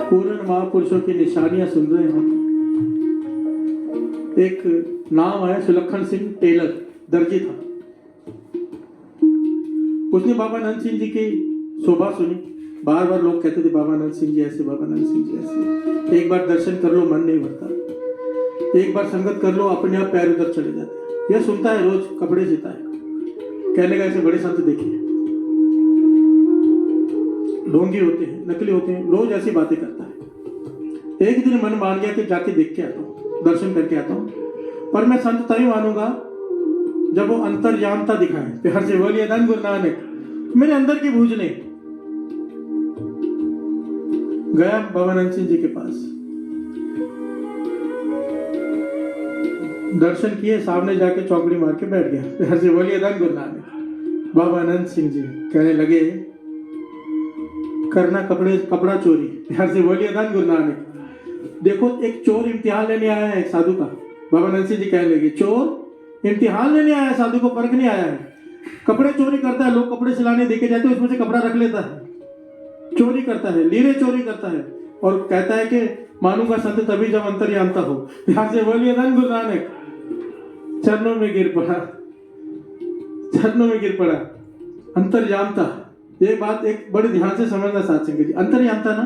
पूर्ण महापुरुषों की निशानियां सुन रहे हैं। एक नाम है सुलक्षण सिंह टेलर, दर्जी था। उसने बाबा नंद सिंह जी की शोभा सुनी। बार बार लोग कहते थे बाबा नंद सिंह जी ऐसे, बाबा नंद सिंह जी ऐसे। एक बार दर्शन कर लो मन नहीं भरता, एक बार संगत कर लो अपने आप पैर उधर चले जाते हैं। यह सुनता है रोज, कपड़े सीता है, कहने का ऐसे बड़े संत देखे ढोंगी होते हैं, नकली होते हैं, रोज ऐसी बातें करता है। एक दिन मन मान गया कि जाके देख के आता हूँ, दर्शन करके आता हूँ, पर मैं संत तभी मानूंगा जब वो अंतर्यामता दिखाए। प्यार से बोलिए धन गुरु नानक, मेरे अंदर की बूझने। गया बाबा नंद सिंह जी के पास, दर्शन किए, सामने जाके चौकड़ी मार के बैठ गया। प्यार से बोलिए धन गुरु नानक। बाबा नंद सिंह जी कहने लगे करना कपड़ा चोरी। प्यार से बोलिए धन गुरु नानक। देखो एक चोर इम्तिहान लेने आया है एक साधु का। बाबा नंद सिंह जी कहने लगे चोर इम्तिहान लेने आया है, साधु को परख नहीं आया है। कपड़े चोरी करता है, लोग कपड़े सिलाने देके जाते हैं, उसमें से कपड़ा रख लेता है, चोरी करता है, लीरे चोरी करता है, और कहता है कि मानूंगा संत तभी जब अंतर्यामता हो। ध्यान से बोलिए धन गुरु नानक। चरणों में गिर पड़ा, चरणों में गिर पड़ा। अंतर्यामता, ये बात एक बड़े ध्यान से समझना साथ संगत जी। अंतर्यामता ना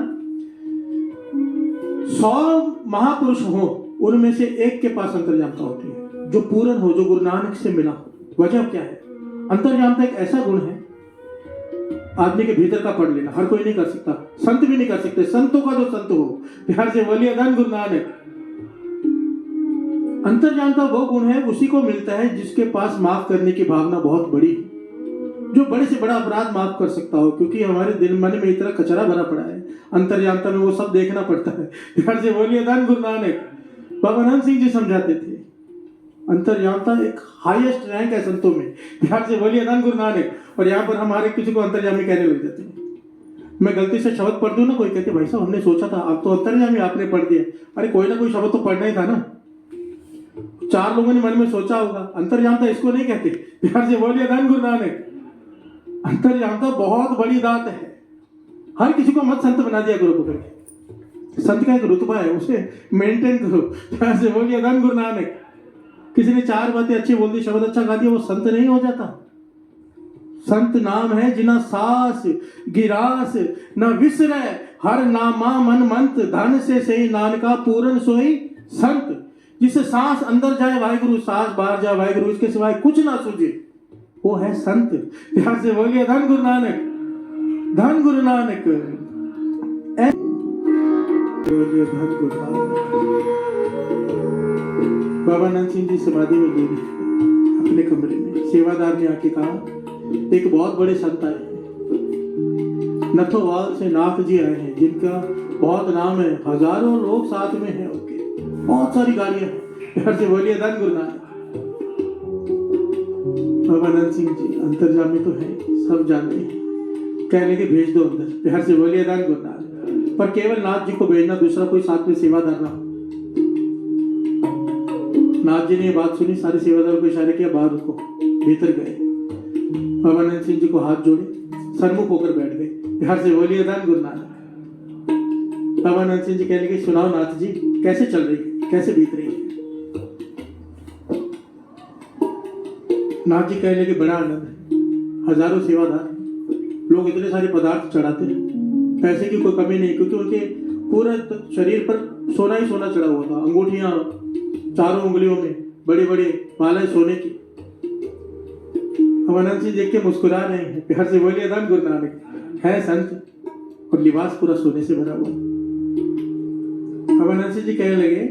100 महापुरुष हो, उनमें से एक के पास अंतर्यामता होती है, जो पूर्ण हो, जो गुरु नानक से मिला हो। वजह क्या है? अंतर्यामता एक ऐसा गुण है आदमी के भीतर का पढ़ लेना, हर कोई नहीं कर सकता, संत भी नहीं कर सकते। संतों का जो संत हो। प्यार से बोलिए धन गुरु नानक। अंतर्यामता वो गुण है, उसी को मिलता है जिसके पास माफ करने की भावना बहुत बड़ी है, जो बड़े से बड़ा अपराध माफ कर सकता हो। क्योंकि हमारे दिल मन में इतना कचरा भरा पड़ा है, अंतर्यामता में वो सब देखना पड़ता है। प्यार से बोलिए धन गुरु नानक। बाबा नंद सिंह जी समझाते थे अंतर्यामता एक हाईएस्ट रैंक है संतों में। प्यार से बोलिए धन गुरु नानक। और यहाँ पर हमारे किसी को अंतर्यामी कहने लग जाते हैं। मैं गलती से शब्द पढ़ दूं ना, कोई कहते भाई साहब हमने सोचा था आप तो अंतर्यामी, आपने पढ़ दिया। अरे कोई ना कोई शब्द तो पढ़ना ही था ना। 4 लोगों ने मन में सोचा होगा, अंतर्यामता इसको नहीं कहते। प्यार से बोलिए धन गुरु नानक। अंतर्यामता बहुत बड़ी दात है। हर किसी को मत संत बना दिया करो पकड़ के। संत का एक रुतबा है, उसे मेंटेन करो। प्यार से बोलिए धन गुरु नानक। किसी ने 4 बातें अच्छी बोल दी, शब्द अच्छा गा दिया, वो संत नहीं हो जाता। संत नाम है जिना सास गिरास न विसरे, हर नामा मन मंत, धन से सही नानका पूरन सोई संत। जिसे सांस अंदर जाए वाहिगुरु, सांस बाहर जाए वाहिगुरु, इसके सिवाय कुछ ना सूझे, वो है संत। प्यार से बोलिए धन गुरु नानक, धन गुरु नानक। धन गुरु नानक। बाबा नंद सिंह जी समाधि में ले गए अपने कमरे में। सेवादार ने आके कहा एक बहुत बड़े संत आए हैं, नथोवाल से नाथ जी आए हैं, जिनका बहुत नाम है, हजारों लोग साथ में हैं उनके, बहुत सारी गाड़ियां हैं। प्यार से बोलिए धन गुरु नानक। बाबा नंद सिंह जी अंतर्जामी तो है, सब जानते हैं, कहने के भेज दो अंदर। प्यार से बोलिए धन गुरु नानक। पर केवल नाथ जी को भेजना, दूसरा कोई साथ में सेवादार ना हो। नाथ जी ने ये बात सुनी, सारे सेवादारों को इशारे किया बाहर रुको। भीतर गए, बाबा नंद सिंह जी को हाथ जोड़े, सन्मुख होकर बैठ गए। प्यार से बोलिए धन गुरु नानक। बाबा नंद सिंह जी कहने लगे सुनाओ नाथ जी, कैसे चल रही है, कैसे बीत रही है? नाथ जी कहने लगे बड़ा आनंद है, हजारों सेवादार, लोग इतने सारे पदार्थ चढ़ाते हैं, पैसे की कोई कमी नहीं, क्योंकि उनके पूरे शरीर पर सोना ही सोना चढ़ा हुआ था। अंगूठियां चारों उंगलियों में बड़ी बड़ी मालाएं सोने की। आनंद सिंह देख के मुस्कुरा रहे हैं। प्यार से बोलिए धन गुरु नानक। है संत और लिबास पूरा सोने से भरा हुआ। आनंद सिंह जी कहने लगे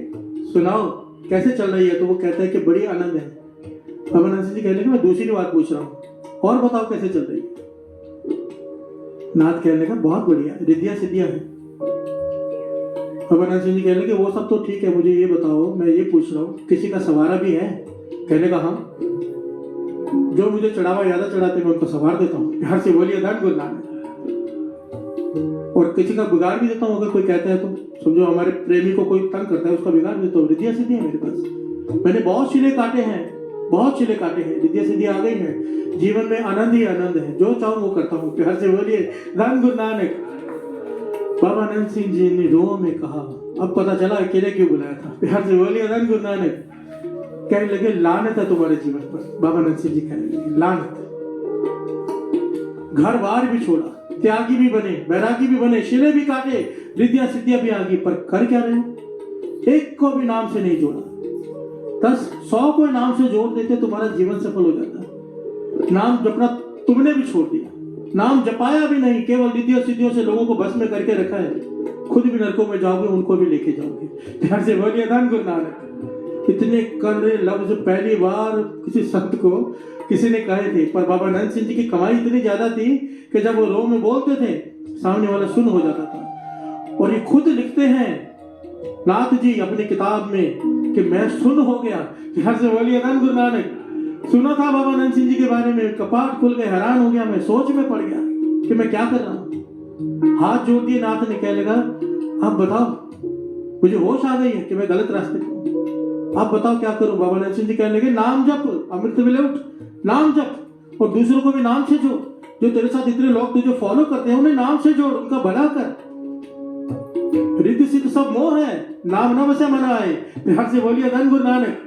सुनाओ कैसे चल रही है? तो वो कहता है कि बड़ी आनंद है। आनंद सिंह जी कहने लगे मैं दूसरी बात पूछ रहा हूँ, और बताओ कैसे चल रही है? नाथ कहने लगा बहुत बढ़िया, रिद्धियां सिद्धियां है। आनंद सिंह जी कहने लगे वो सब तो ठीक है, मुझे ये बताओ, मैं ये पूछ रहा हूँ किसी का सवारा भी है? कहने का हाँ, जो मुझे चढ़ावा ज्यादा चढ़ाते मैं उनको सवार देता हूँ। प्यार से बोलिए धन गुरु नानक। और किसी का बिगाड़ भी देता हूँ, अगर कोई कहता है तो समझो हमारे प्रेमी को कोई तंग करता है, उसका बिगाड़ देता हूँ। रिद्धियां सिद्धियां मेरे पास, मैंने बहुत शिले काटे हैं, बहुत शिले काटे हैं, रिद्धियां सिद्धियां आ गई हैं। जीवन में आनंद ही आनंद है, जो चाहूँ वो करता हूँ। प्यार से बोलिए धन गुरु नानक। बाबा नंद सिंह जी ने रो में कहा, अब पता चला अकेले क्यों बुलाया था। प्यार से बोलिए धन गुरु नानक। कहने लगे लानत है तुम्हारे जीवन पर। बाबा नंद सिंह जी कहने लगे लानत। घर बार भी छोड़ा, त्यागी भी बने, बैरागी भी बने, शिले भी काटे, रिद्धियां सिद्धियां भी आ गई, पर कर क्या रहे हो? एक को भी नाम से नहीं जोड़ा। 10 100 को नाम से जोड़ देते तुम्हारा जीवन सफल हो जाता। नाम जपना तुमने भी छोड़ दिया, नाम जपाया भी नहीं, केवल रिद्धियों सिद्धियों से लोगों को बस में करके रखा है। खुद भी नरकों में जाओगे, उनको भी लेके जाओगे। ध्यान से बोलिए धन गुरु नानक। इतने कड़वे लफ्ज पहली बार किसी संत को किसी ने कहे थे, पर बाबा नंद सिंह जी की कमाई इतनी ज्यादा थी कि जब वो रो में बोलते थे सामने वाला सुन हो जाता था। और ये खुद लिखते हैं नाथ जी अपनी किताब में कि मैं सुन हो गया। ध्यान से बोलिए धन गुरु नानक। सुना था बाबा नंद सिंह जी के बारे में, कपाट खुल गए, हैरान हो गया, मैं सोच में पड़ गया कि मैं क्या कर रहा हूं। हाथ जोड़ दिए नाथ ने, कहने लगा आप बताओ, मुझे होश आ गई है कि मैं गलत रास्ते पर हूं, आप बताओ क्या करूं। बाबा नंद सिंह जी कहने लगे नाम जप, अमृत मिले उठ, नाम जप, और दूसरों को भी नाम से जोड़। जो तेरे साथ इतने लोग तुझे फॉलो करते हैं उन्हें नाम से जोड़, उनका भला कर। रिद्धि सिद्ध सब मोह है, नाम न बसे मना है। ध्यान से बोलिए धन गुरु नानक।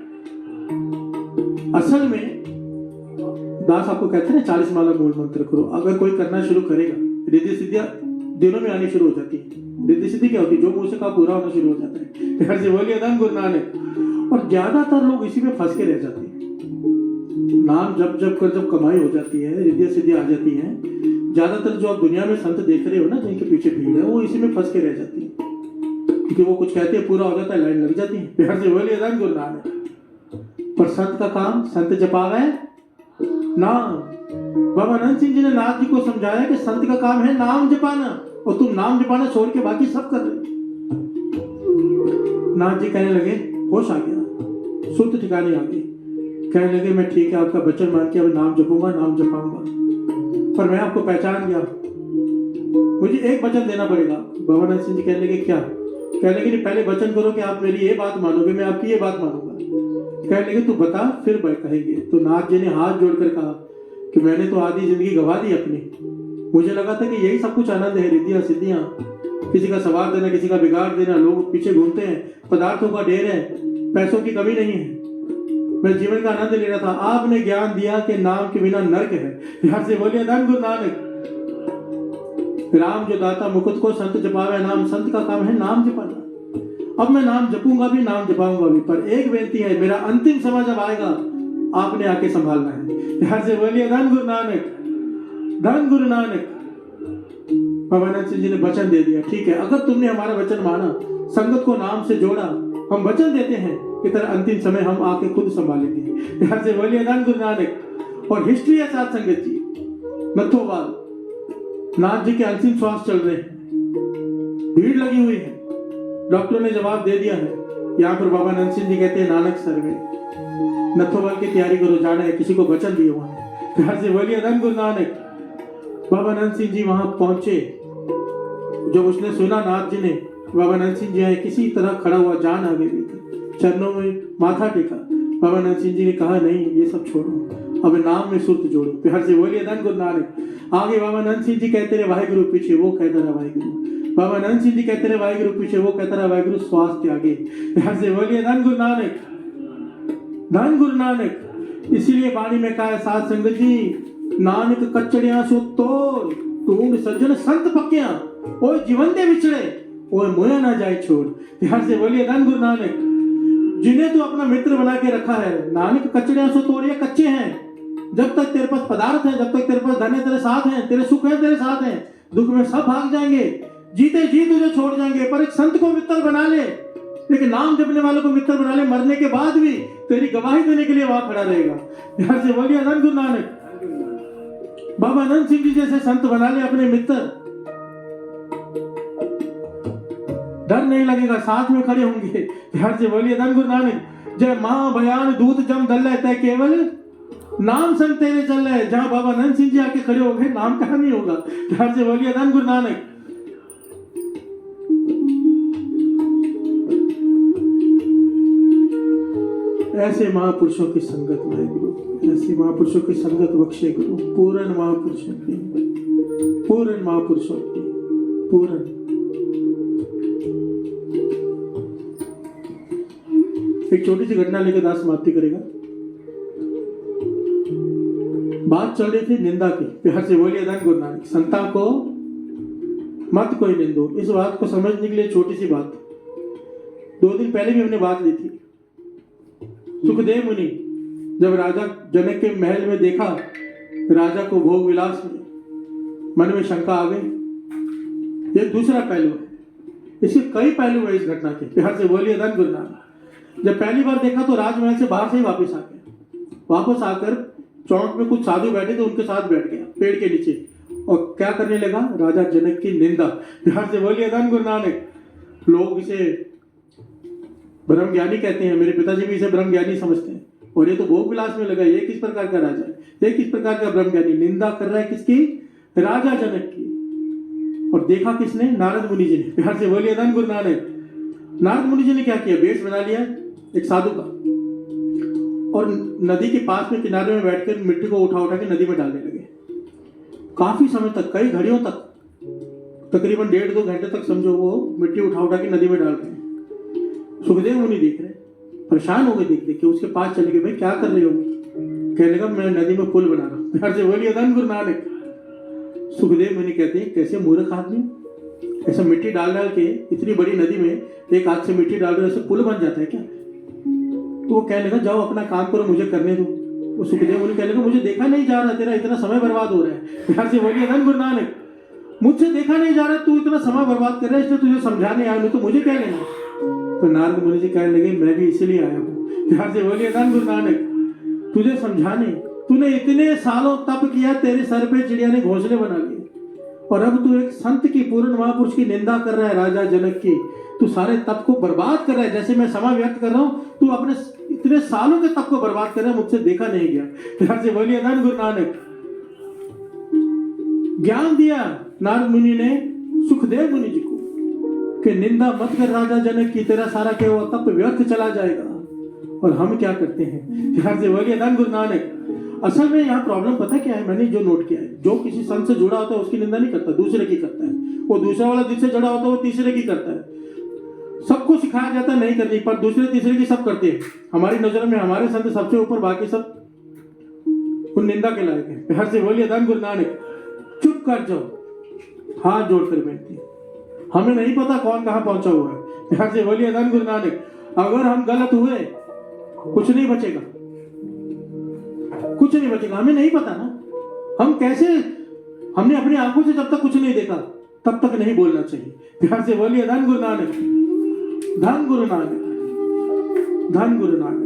असल में दास आपको कहते हैं 40 माला मूल मंत्र करो। अगर कोई करना शुरू करेगा, रिद्धि सिद्धियां दिनों में आनी शुरू हो जाती है। रिद्धि सिद्धि क्या होती है? जो मुंह से कहा पूरा होना शुरू हो जाता है। ध्यान से बोलिए धन गुरु नानक। और ज्यादातर लोग इसी में फंस के रह जाते हैं। नाम जब जब कर जब कमाई हो जाती है, रिद्धि सिद्धियां आ जाती हैं, ज्यादातर जो आप दुनिया में संत देख रहे हो ना, जिनके पीछे भीड़ है, वो इसी में फंस के रह जाती है। क्योंकि वो कुछ कहते हैं पूरा हो जाता है, लाइन लग जाती है। ध्यान से बोलिए धन गुरु नानक। पर संत का काम, संत जपावे नाम। बाबा नंद सिंह जी ने नाथ जी को समझाया कि संत का काम है नाम जपाना, और तुम नाम जपाना छोड़ के बाकी सब कर रहे हो। नाथ जी कहने लगे होश आ गया, सुर्त ठिकाने आ गई। कहने लगे मैं ठीक है, आपका वचन मान के अब नाम जपूंगा, नाम जपाऊंगा, पर मैं आपको पहचान गया, मुझे एक वचन देना पड़ेगा। बाबा नंद सिंह जी कहने लगे क्या? कहने लगे पहले वचन करो कि आप मेरी ये बात मानोगे, मैं आपकी ये बात मानूंगा। कहने लगे तू बता, फिर कहेंगे। तो नाथ जी ने हाथ जोड़कर कहा कि मैंने तो आधी जिंदगी गवा दी अपनी। मुझे लगा था कि यही सब कुछ आनंद है, रिद्धियां सिद्धियां, किसी का सवार देना, किसी का बिगाड़ देना, लोग पीछे घूमते हैं, पदार्थों का ढेर है, पैसों की कमी नहीं है, मैं जीवन का आनंद ले रहा था। आपने ज्ञान दिया कि नाम के बिना नरक है। ध्यान से बोलिए धन गुरु नानक। राम जो दाता मुकुट को संत जपावे नाम, संत का काम है नाम जपाना। अब मैं नाम जपूंगा भी, नाम जपाऊंगा भी, पर एक बेनती है, मेरा अंतिम समय जब आएगा आपने आके संभालना है। ध्यान से बोलिए धन गुरु नानक, धन गुरु नानक। बाबा नंद सिंह जी ने वचन दे दिया, ठीक है, अगर तुमने हमारा वचन माना, संगत को नाम से जोड़ा, हम वचन देते हैं कि तेरा अंतिम समय हम आके खुद संभालेंगे। ध्यान से बोलिए धन गुरु नानक। और हिस्ट्री है साथ संगत जी, नथोवाल नाथ जी के अंतिम श्वास चल रहे हैं, भीड़ लगी हुई है, डॉक्टरों ने जवाब दे दिया है। यहाँ पर बाबा नंद सिंह जी कहते हैं नानक सर में नथोवाल की तैयारी करो, जाना है, किसी को वचन दिए हुआ है। ध्यान से बोलिए धन गुरु नानक। बाबा नंद सिंह जी वहां पहुंचे, जब उसने सुना नाथ जी ने बाबा नंद सिंह जी आए, किसी तरह खड़ा हुआ, जान आ गई थी, चरणों में माथा टेका। बाबा नंद सिंह जी ने कहा नहीं, ये सब छोड़ो, अब नाम में सुर्त जोड़ो। प्यार से बोलिए धन गुरु नानक। आगे बाबा नंद सिंह जी कहते रहे वाहिगुरु, पीछे वो कहता रहा वाहिगुरु। बाबा नंद सिंह जी कहते रहे वाहिगुरु, पीछे वो कहता रहा वाहिगुरु, श्वास त्यागे। प्यार से बोलिए धन गुरु नानक, धन गुरु नानक। इसीलिए वाणी में कहा साध संगत जी, नानक कचड़िया सो तोड़, ढूंढ सज्जन संत पक्कियां, ओए जीवन दे विछड़े, ओए मोया ना जाए छोड़। ध्यान से बोलिए धन गुरु नानक। जिन्हें तो अपना मित्र बना के रखा है, नानक कचड़िया सो तोड़, ये कच्चे हैं। जब तक तेरे पास पदार्थ है, जब तक तेरे पास धन है, तेरे साथ हैं, तेरे सुख है तेरे साथ हैं, दुख में सब भाग जाएंगे, जीते जी तुझे छोड़ जाएंगे। पर एक संत को मित्र बना ले, लेकिन नाम जपने वालों को मित्र बना ले, मरने के बाद भी तेरी गवाही देने के लिए वहां खड़ा रहेगा। ध्यान से बोलिए धन गुरु नानक। बाबा नंद सिंह जी जैसे संत बना ले अपने मित्र, डर नहीं लगेगा, साथ में खड़े होंगे। ध्यान से बोलिए धन गुरु नानक। जय मां भयान दूत जम दल है, केवल नाम संग तेरे चल रहे। जहां बाबा नंद सिंह जी आके खड़े हो गए, नाम कहां नहीं होगा। ध्यान से बोलिए धन गुरु नानक। ऐसे महापुरुषों की संगत में गुरु, ऐसे महापुरुषों की संगत बख्शे गुरु, पूर्ण महापुरुषों की, पूर्ण महापुरुषों की, पूर्ण एक छोटी सी घटना लेकर दास समाप्ति करेगा। बात चल रही थी निंदा की। प्यार से बोलिए धन गुरु नानक। संता को मत कोई निंदो। इस बात को समझने के लिए छोटी सी बात, 2 दिन पहले भी हमने बात ली थी। सुखदेव मुनि जब राजा जनक के महल में देखा राजा को भोग विलास में, मन में शंका आ गई। ये दूसरा पहलू है, इसके कई पहलू है इस घटना के। प्यार से बोलिए धन गुरु नानक। जब पहली बार देखा तो राजमहल से बाहर से ही वापस आ गया। वापस आकर चौक में कुछ साधु बैठे थे, उनके साथ बैठ गया पेड़ के नीचे और क्या करने लगा? राजा जनक की निंदा। प्यार से बोलिए धन गुरु नानक। लोग इसे ब्रह्म ज्ञानी कहते हैं, मेरे पिताजी भी इसे ब्रह्म ज्ञानी समझते हैं। और ये तो भोग विलास में लगा। ये किस प्रकार का राजा है? ये किस प्रकार का ब्रह्म ज्ञानी? निंदा कर रहा है किसकी? राजा जनक की। और देखा किसने? नारद मुनि जी ने। प्यार से बोलिए धन गुरु नानक। नारद मुनि जी ने क्या किया? वेश बना लिया एक साधु का और नदी के पास में किनारे में बैठकर मिट्टी को उठा उठा के नदी में डालने लगे। काफी समय तक, कई घड़ियों तक, तकरीबन 1.5-2 घंटे तक समझो वो मिट्टी उठा उठा के नदी में डाल रहे हैं। सुखदेव मुनि देख रहे, परेशान हो गए देख देख के। उसके पास चले गए, भाई क्या कर रहे हो? कहने लगा मैं नदी में पुल बना रहा हूँ। प्यार से बोलिए धन गुरु नानक। सुखदेव मुनि कहते हैं कैसे मूर्ख आदमी, ऐसा मिट्टी डाल डाल के इतनी बड़ी नदी में एक हाथ से मिट्टी डाल रहे, ऐसे पुल बन जाता है क्या? तो वो कहने लगा जाओ अपना काम करो, मुझे करने दो। वो सुखदेव मुनि कहने लगा मुझे देखा नहीं जा रहा, तेरा इतना समय बर्बाद हो रहा है। प्यार से बोलिए धन गुरु नानक। मुझसे देखा नहीं जा रहा, तू इतना समय बर्बाद कर रहा है, इसलिए तुझे समझाने आया, तो मुझे क्या लेना? तो नारद मुनि जी कहने लगे मैं भी इसीलिए आया हूँ। प्यार से बोलिए धन गुरु नानक। तुझे समझाने, तूने इतने सालों तप किया, तेरे सर पे चिड़िया ने घोंसले बना लिए और अब तू एक संत की, पूर्ण महापुरुष की निंदा कर रहा है, राजा जनक की। तू सारे तप को बर्बाद कर रहा है। जैसे मैं समय व्यक्त कर रहा हूँ, तू अपने इतने सालों के तप को बर्बाद कर रहा है, मुझसे देखा नहीं गया। प्यार से बोलिए धन गुरु नानक। ज्ञान दिया नारद मुनि ने सुखदेव मुनि जी को कि निंदा मत कर राजा जनक की, तेरा सारा के वो तप व्यर्थ चला जाएगा। और हम क्या करते हैं? प्यार से बोलिए धन गुरु नानक। असल में यहाँ प्रॉब्लम पता क्या है? मैंने जो नोट किया है, जो किसी संत से जुड़ा होता है उसकी निंदा नहीं करता, दूसरे की करता है। वो दूसरा वाला जिससे जुड़ा होता है वो तीसरे की करता है। सबको सिखाया जाता है नहीं करनी, पर दूसरे तीसरे की सब करते हैं। हमारी नजर में हमारे संत सबसे ऊपर, बाकी सब उन निंदा के लायक है। प्यार से बोलिए धन गुरु नानक। चुप कर जाओ, हाथ जोड़कर बेनती, हमें नहीं पता कौन कहाँ पहुंचा हुआ है। प्यार से बोलिए धन गुरु नानक। अगर हम गलत हुए कुछ नहीं बचेगा, कुछ नहीं बचेगा। हमें नहीं पता ना, हम कैसे, हमने अपनी आंखों से जब तक कुछ नहीं देखा तब तक नहीं बोलना चाहिए। प्यार से बोलिए धन गुरु नानक। धन गुरु नानक, धन गुरु नानक।